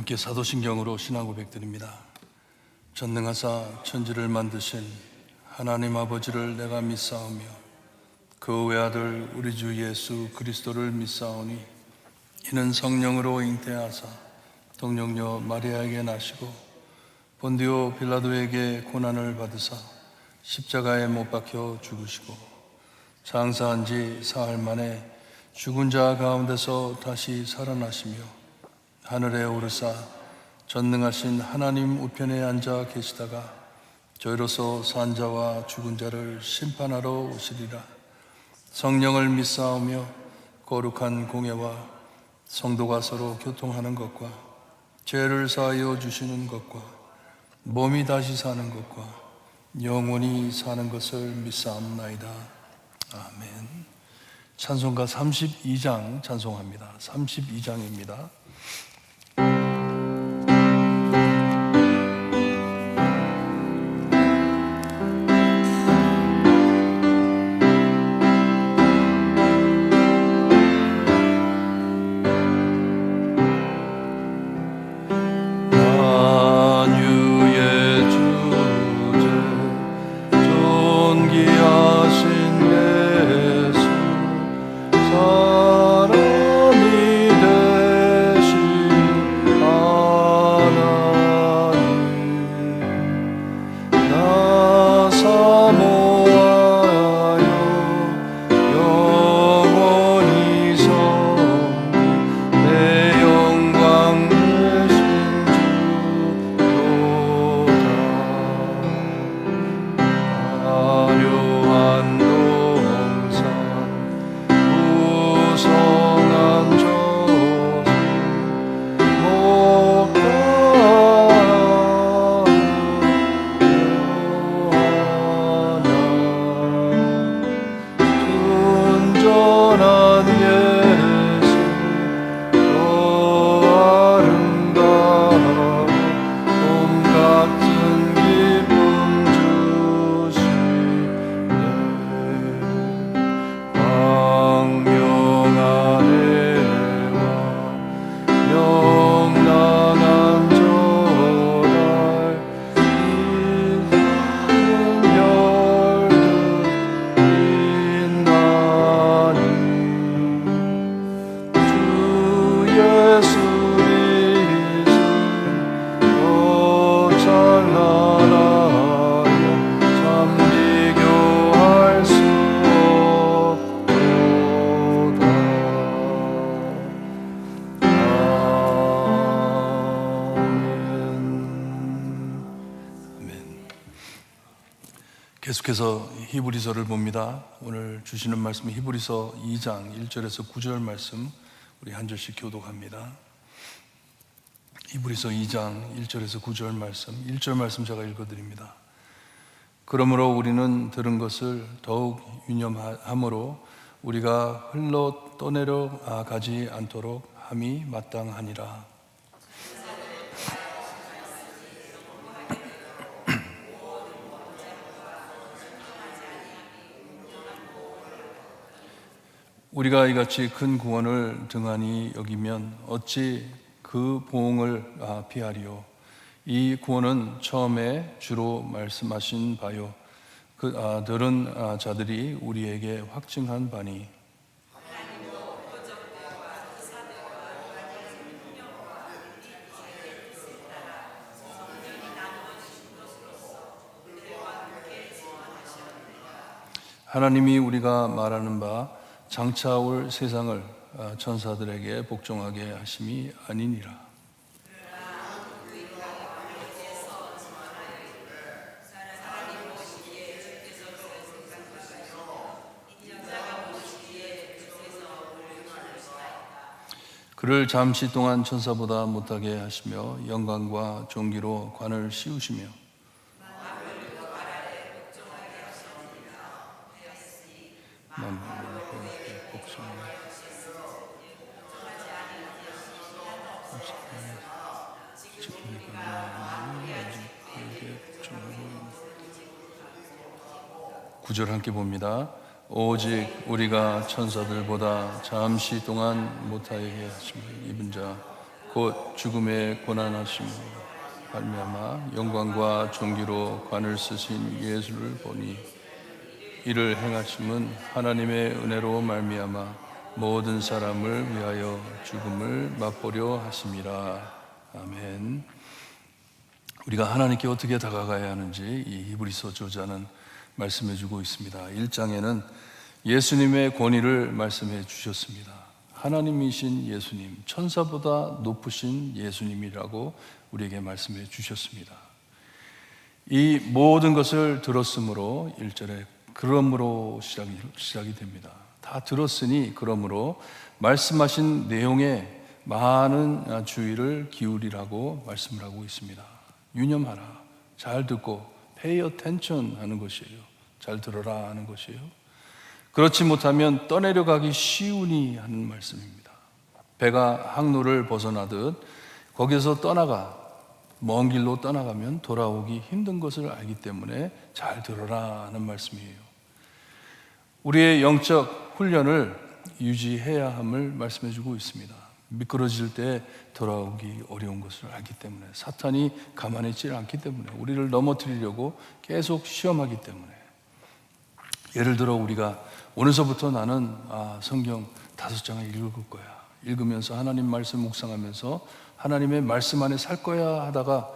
함께 사도신경으로 신앙 고백드립니다. 전능하사 천지를 만드신 하나님 아버지를 내가 믿사오며 그 외아들 우리 주 예수 그리스도를 믿사오니 이는 성령으로 잉태하사 동정녀 마리아에게 나시고 본디오 빌라도에게 고난을 받으사 십자가에 못 박혀 죽으시고 장사한 지 사흘 만에 죽은 자 가운데서 다시 살아나시며 하늘에 오르사 전능하신 하나님 우편에 앉아 계시다가 저희로서 산 자와 죽은 자를 심판하러 오시리라. 성령을 믿사오며 거룩한 공예와 성도가 서로 교통하는 것과 죄를 사하여 주시는 것과 몸이 다시 사는 것과 영원히 사는 것을 믿사옵나이다. 아멘. 찬송가 32장 찬송합니다. 32장입니다. 계속해서 히브리서를 봅니다. 오늘 주시는 말씀은 히브리서 2장 1절에서 9절 말씀 우리 한 절씩 교독합니다. 히브리서 2장 1절에서 9절 말씀 1절 말씀 제가 읽어드립니다. 그러므로 우리는 들은 것을 더욱 유념함으로 우리가 흘러 떠내려 가지 않도록 함이 마땅하니라. 우리가 이같이 큰 구원을 등한히 여기면 어찌 그 보응을 피하리요. 이 구원은 처음에 주로 말씀하신 바요 들은 자들이 우리에게 확증한 바니 하나님이 우리가 말하는 바 장차 올 세상을 천사들에게 복종하게 하심이 아니니라. 그를 잠시 동안 천사보다 못하게 하시며 영광과 존귀로 관을 씌우시며 구절 함께 봅니다. 오직 우리가 천사들보다 잠시 동안 못하게 하시며 입은 자 곧 죽음의 고난하심으로 말미암아 영광과 존귀로 관을 쓰신 예수를 보니 이를 행하심은 하나님의 은혜로 말미암아 모든 사람을 위하여 죽음을 맛보려 하심이라. 아멘. 우리가 하나님께 어떻게 다가가야 하는지 이 히브리서 저자는 말씀해 주고 있습니다. 1장에는 예수님의 권위를 말씀해 주셨습니다. 하나님이신 예수님, 천사보다 높으신 예수님이라고 우리에게 말씀해 주셨습니다. 이 모든 것을 들었으므로 1절에 그러므로 시작이 됩니다. 다 들었으니 그러므로 말씀하신 내용에 많은 주의를 기울이라고 말씀을 하고 있습니다. 유념하라, 잘 듣고 pay attention 하는 것이에요. 잘 들어라 하는 것이에요. 그렇지 못하면 떠내려가기 쉬우니 하는 말씀입니다. 배가 항로를 벗어나듯 거기서 떠나가 먼 길로 떠나가면 돌아오기 힘든 것을 알기 때문에 잘 들어라 하는 말씀이에요. 우리의 영적 훈련을 유지해야 함을 말씀해 주고 있습니다. 미끄러질 때 돌아오기 어려운 것을 알기 때문에, 사탄이 가만히 있지 않기 때문에, 우리를 넘어뜨리려고 계속 시험하기 때문에. 예를 들어 우리가 오늘서부터 나는 성경 5장을 읽을 거야, 읽으면서 하나님 말씀 묵상하면서 하나님의 말씀 안에 살 거야 하다가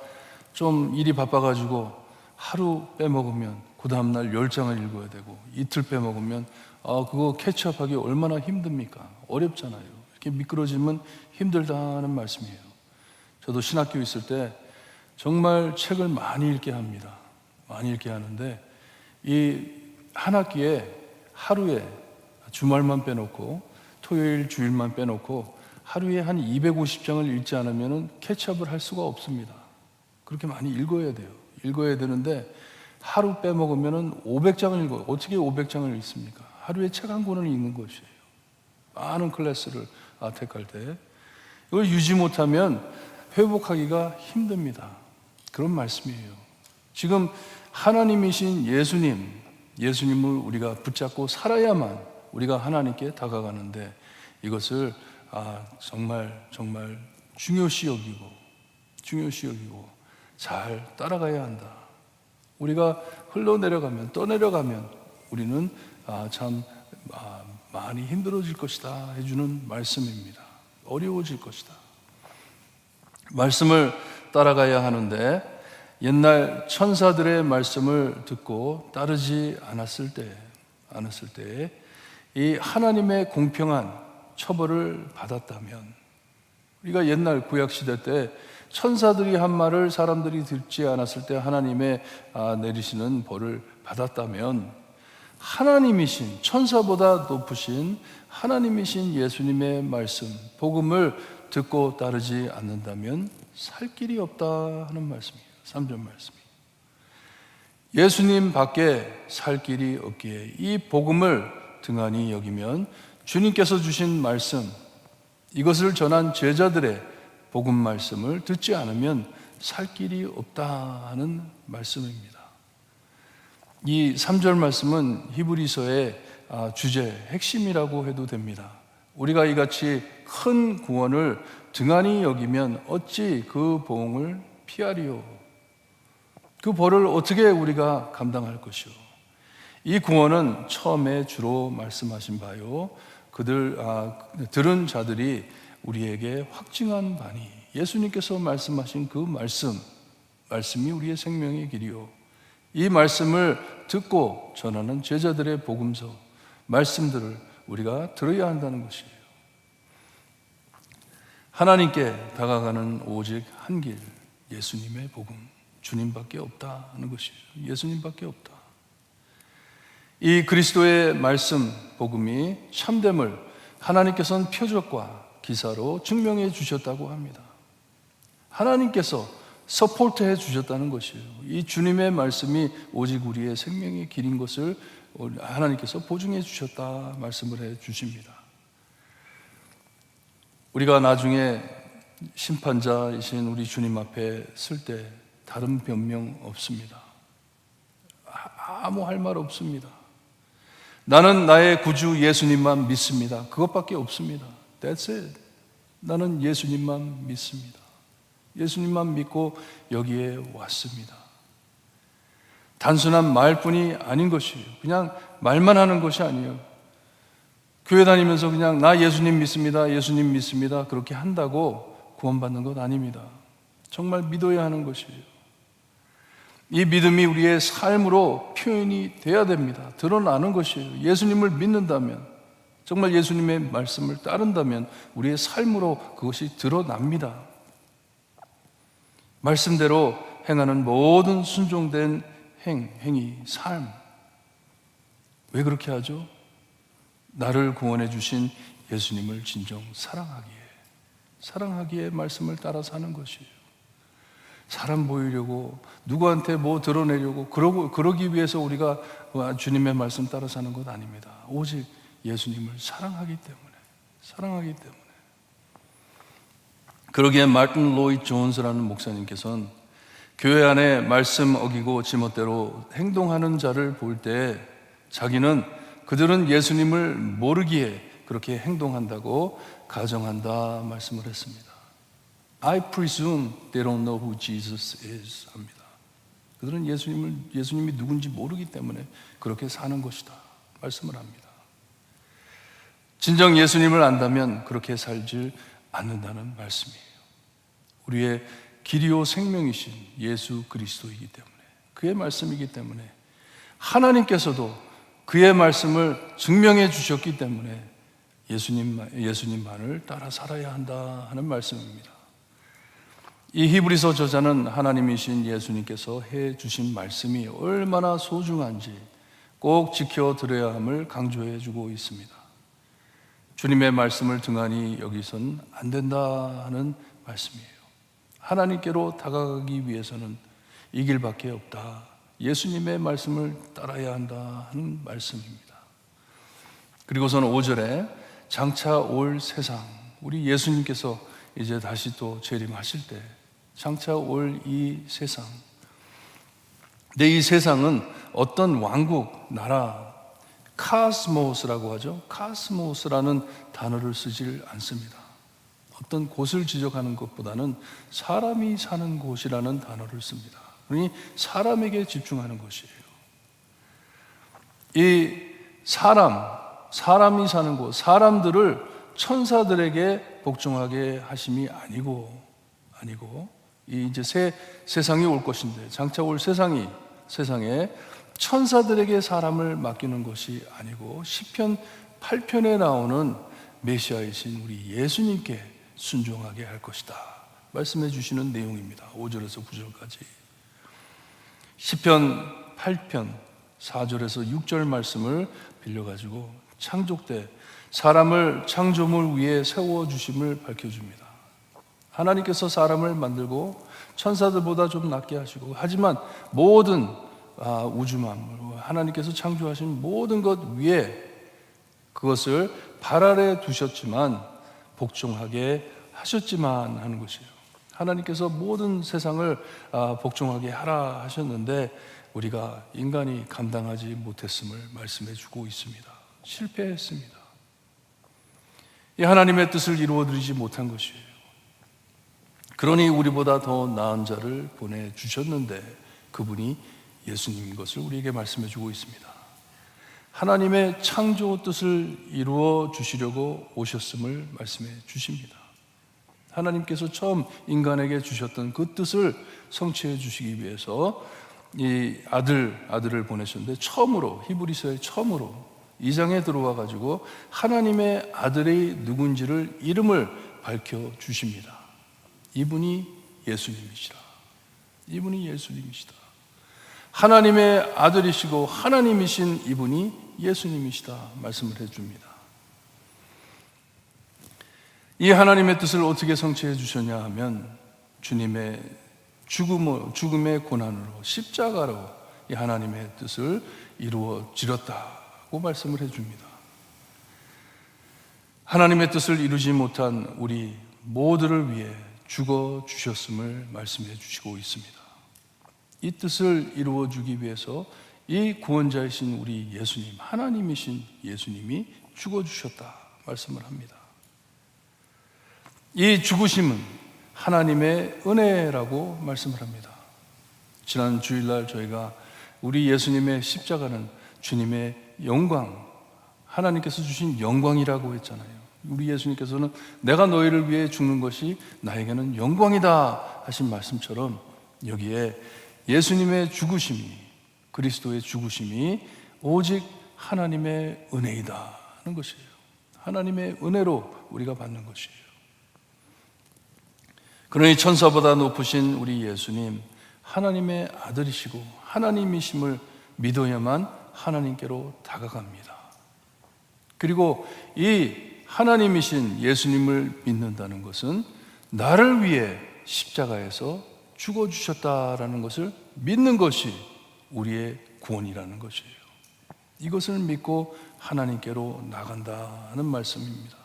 좀 일이 바빠가지고 하루 빼먹으면 그 다음날 10장을 읽어야 되고, 이틀 빼먹으면 그거 캐치업하기 얼마나 힘듭니까? 어렵잖아요. 이렇게 미끄러지면 힘들다는 말씀이에요. 저도 신학교 있을 때 정말 책을 많이 읽게 합니다. 많이 읽게 하는데 이 한 학기에 하루에, 주말만 빼놓고 토요일 주일만 빼놓고 하루에 한 250장을 읽지 않으면 캐치업을 할 수가 없습니다. 그렇게 많이 읽어야 돼요. 읽어야 되는데 하루 빼먹으면 500장을 읽어요. 어떻게 500장을 읽습니까? 하루에 책 한 권을 읽는 것이에요. 많은 클래스를 택할 때 이걸 유지 못하면 회복하기가 힘듭니다. 그런 말씀이에요. 지금 하나님이신 예수님을 우리가 붙잡고 살아야만 우리가 하나님께 다가가는데, 이것을 정말 중요시 여기고 잘 따라가야 한다. 우리가 흘러내려가면, 떠내려가면 우리는 참 많이 힘들어질 것이다 해주는 말씀입니다. 어려워질 것이다. 말씀을 따라가야 하는데, 옛날 천사들의 말씀을 듣고 따르지 않았을 때 이 하나님의 공평한 처벌을 받았다면, 우리가 옛날 구약시대 때 천사들이 한 말을 사람들이 듣지 않았을 때 하나님의 내리시는 벌을 받았다면, 하나님이신, 천사보다 높으신 하나님이신 예수님의 말씀, 복음을 듣고 따르지 않는다면 살 길이 없다 하는 말씀이에요. 3절 말씀이. 예수님 밖에 살 길이 없기에 이 복음을 등한히 여기면, 주님께서 주신 말씀, 이것을 전한 제자들의 복음 말씀을 듣지 않으면 살 길이 없다 하는 말씀입니다. 이 3절 말씀은 히브리서의 주제, 핵심이라고 해도 됩니다. 우리가 이같이 큰 구원을 등한히 여기면 어찌 그 보응을 피하리요? 그 벌을 어떻게 우리가 감당할 것이요? 이 구원은 처음에 주로 말씀하신 바요, 들은 자들이 우리에게 확증한 바니, 예수님께서 말씀하신 그 말씀이 우리의 생명의 길이요, 이 말씀을 듣고 전하는 제자들의 복음서, 말씀들을 우리가 들어야 한다는 것이에요. 하나님께 다가가는 오직 한 길, 예수님의 복음, 주님밖에 없다 하는 것이에요. 예수님밖에 없다. 이 그리스도의 말씀, 복음이 참됨을 하나님께서는 표적과 기사로 증명해 주셨다고 합니다. 하나님께서 서포트해 주셨다는 것이에요. 이 주님의 말씀이 오직 우리의 생명의 길인 것을 하나님께서 보증해 주셨다 말씀을 해 주십니다. 우리가 나중에 심판자이신 우리 주님 앞에 설 때 다른 변명 없습니다. 아무 할 말 없습니다. 나는 나의 구주 예수님만 믿습니다. 그것밖에 없습니다. That's it. 나는 예수님만 믿습니다. 예수님만 믿고 여기에 왔습니다. 단순한 말뿐이 아닌 것이에요. 그냥 말만 하는 것이 아니에요. 교회 다니면서 그냥 나 예수님 믿습니다, 예수님 믿습니다 그렇게 한다고 구원받는 것 아닙니다. 정말 믿어야 하는 것이에요. 이 믿음이 우리의 삶으로 표현이 돼야 됩니다. 드러나는 것이에요. 예수님을 믿는다면, 정말 예수님의 말씀을 따른다면 우리의 삶으로 그것이 드러납니다. 말씀대로 행하는 모든 순종된 행위, 삶. 왜 그렇게 하죠? 나를 구원해 주신 예수님을 진정 사랑하기에 말씀을 따라 사는 것이에요. 사람 보이려고, 누구한테 뭐 드러내려고, 그러기 위해서 우리가 주님의 말씀 따라 사는 것 아닙니다. 오직 예수님을 사랑하기 때문에. 그러기에 마틴 로이드 존스라는 목사님께서는 교회 안에 말씀 어기고 지멋대로 행동하는 자를 볼 때 자기는 그들은 예수님을 모르기에 그렇게 행동한다고 가정한다 말씀을 했습니다. I presume they don't know who Jesus is 합니다. 그들은 예수님이 누군지 모르기 때문에 그렇게 사는 것이다 말씀을 합니다. 진정 예수님을 안다면 그렇게 살지 않는다는 말씀이에요. 우리의 길이요 생명이신 예수 그리스도이기 때문에, 그의 말씀이기 때문에, 하나님께서도 그의 말씀을 증명해 주셨기 때문에 예수님만을 따라 살아야 한다 하는 말씀입니다. 이 히브리서 저자는 하나님이신 예수님께서 해 주신 말씀이 얼마나 소중한지 꼭 지켜드려야 함을 강조해 주고 있습니다. 주님의 말씀을 등한히 여기선 안 된다 하는 말씀이에요. 하나님께로 다가가기 위해서는 이 길밖에 없다. 예수님의 말씀을 따라야 한다 하는 말씀입니다. 그리고서는 5절에 장차 올 세상, 우리 예수님께서 이제 다시 또 재림하실 때 장차 올 이 세상, 근데 이 세상은 어떤 왕국, 나라, 카스모스라고 하죠. 카스모스라는 단어를 쓰질 않습니다. 어떤 곳을 지적하는 것보다는 사람이 사는 곳이라는 단어를 씁니다. 그러니 사람에게 집중하는 것이에요. 이 사람이 사는 곳, 사람들을 천사들에게 복종하게 하심이 아니고 이 이제 새 세상이 올 것인데, 장차 올 세상에 천사들에게 사람을 맡기는 것이 아니고 시편 8편에 나오는 메시아이신 우리 예수님께 순종하게 할 것이다 말씀해 주시는 내용입니다. 5절에서 9절까지. 시편 8편 4절에서 6절 말씀을 빌려가지고 창조 때 사람을 창조물 위에 세워주심을 밝혀줍니다. 하나님께서 사람을 만들고 천사들보다 좀 낮게 하시고, 하지만 모든 우주 만물, 하나님께서 창조하신 모든 것 위에 그것을 발 아래 두셨지만 복종하게 하셨지만 하는 것이에요. 하나님께서 모든 세상을 복종하게 하라 하셨는데 우리가 인간이 감당하지 못했음을 말씀해 주고 있습니다. 실패했습니다. 이 하나님의 뜻을 이루어드리지 못한 것이에요. 그러니 우리보다 더 나은 자를 보내주셨는데 그분이 예수님인 것을 우리에게 말씀해 주고 있습니다. 하나님의 창조 뜻을 이루어 주시려고 오셨음을 말씀해 주십니다. 하나님께서 처음 인간에게 주셨던 그 뜻을 성취해 주시기 위해서 이 아들을 보내셨는데, 처음으로, 히브리서의 처음으로 2장에 들어와 가지고 하나님의 아들이 누군지를 이름을 밝혀 주십니다. 이분이 예수님이시다. 하나님의 아들이시고 하나님이신 이분이 예수님이시다 말씀을 해줍니다. 이 하나님의 뜻을 어떻게 성취해 주셨냐 하면 주님의 죽음의 고난으로, 십자가로 이 하나님의 뜻을 이루어지렸다고 말씀을 해줍니다. 하나님의 뜻을 이루지 못한 우리 모두를 위해 죽어 주셨음을 말씀해 주시고 있습니다. 이 뜻을 이루어 주기 위해서 이 구원자이신 우리 예수님, 하나님이신 예수님이 죽어 주셨다 말씀을 합니다. 이 죽으심은 하나님의 은혜라고 말씀을 합니다. 지난 주일날 저희가 우리 예수님의 십자가는 주님의 영광, 하나님께서 주신 영광이라고 했잖아요. 우리 예수님께서는 내가 너희를 위해 죽는 것이 나에게는 영광이다 하신 말씀처럼 여기에 예수님의 죽으심이, 그리스도의 죽으심이 오직 하나님의 은혜이다 하는 것이에요. 하나님의 은혜로 우리가 받는 것이에요. 그러니 천사보다 높으신 우리 예수님, 하나님의 아들이시고 하나님이심을 믿어야만 하나님께로 다가갑니다. 그리고 이 하나님이신 예수님을 믿는다는 것은 나를 위해 십자가에서 죽어주셨다라는 것을 믿는 것이 우리의 구원이라는 것이에요. 이것을 믿고 하나님께로 나간다는 말씀입니다.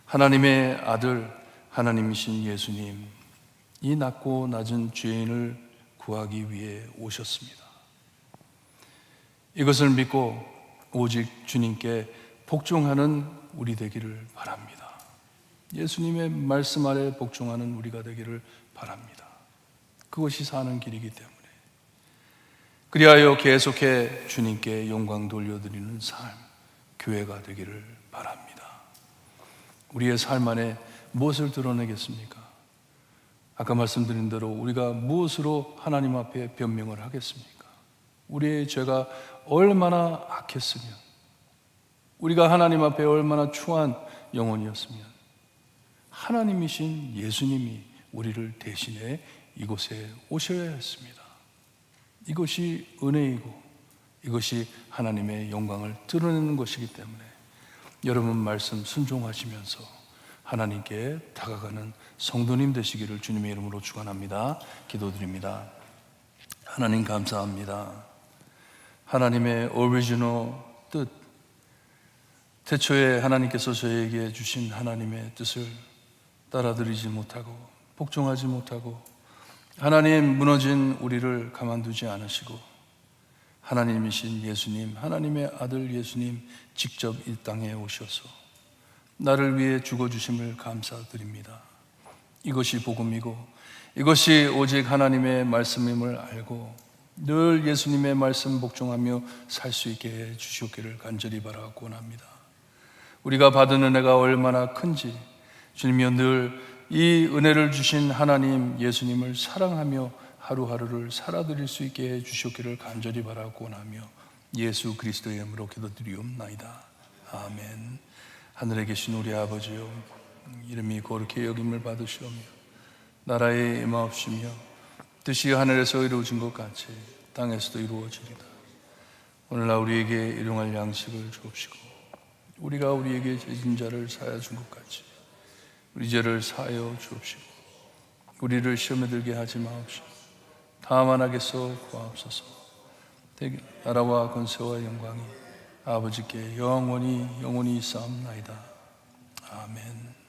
하나님의 아들, 하나님이신 예수님, 이 낮고 낮은 죄인을 구하기 위해 오셨습니다. 이것을 믿고 오직 주님께 복종하는 우리 되기를 바랍니다. 예수님의 말씀 아래 복종하는 우리가 되기를 바랍니다. 그것이 사는 길이기 때문에. 그리하여 계속해 주님께 영광 돌려드리는 삶, 교회가 되기를 바랍니다. 우리의 삶 안에 무엇을 드러내겠습니까? 아까 말씀드린 대로 우리가 무엇으로 하나님 앞에 변명을 하겠습니까? 우리의 죄가 얼마나 악했으면, 우리가 하나님 앞에 얼마나 추한 영혼이었으면 하나님이신 예수님이 우리를 대신해 이곳에 오셔야 했습니다. 이것이 은혜이고 이것이 하나님의 영광을 드러내는 것이기 때문에 여러분 말씀 순종하시면서 하나님께 다가가는 성도님 되시기를 주님의 이름으로 축원합니다. 기도드립니다. 하나님 감사합니다. 하나님의 오리지널 뜻, 태초에 하나님께서 저에게 주신 하나님의 뜻을 따라드리지 못하고 복종하지 못하고 하나님 무너진 우리를 가만두지 않으시고 하나님이신 예수님, 하나님의 아들 예수님 직접 이 땅에 오셔서 나를 위해 죽어주심을 감사드립니다. 이것이 복음이고 이것이 오직 하나님의 말씀임을 알고 늘 예수님의 말씀 복종하며 살 수 있게 해 주시옵기를 간절히 바라고 원합니다. 우리가 받은 은혜가 얼마나 큰지 주님이여 늘 이 은혜를 주신 하나님 예수님을 사랑하며 하루하루를 살아드릴 수 있게 해 주시옵기를 간절히 바라고 원하며 예수 그리스도의 이름으로 기도드리옵나이다. 아멘. 하늘에 계신 우리 아버지여, 이름이 거룩히 여김을 받으시오며 나라에 임하옵시며 뜻이 하늘에서 이루어진 것 같이 땅에서도 이루어지리다. 오늘날 우리에게 일용할 양식을 주옵시고 우리가 우리에게 죄진 자를 사하여 준 것 같이 우리 죄를 사하여 주옵시고 우리를 시험에 들게 하지 마옵시고 다만 악에서 구하옵소서. 나라와 권세와 영광이 아버지께 영원히 있사옵나이다. 아멘.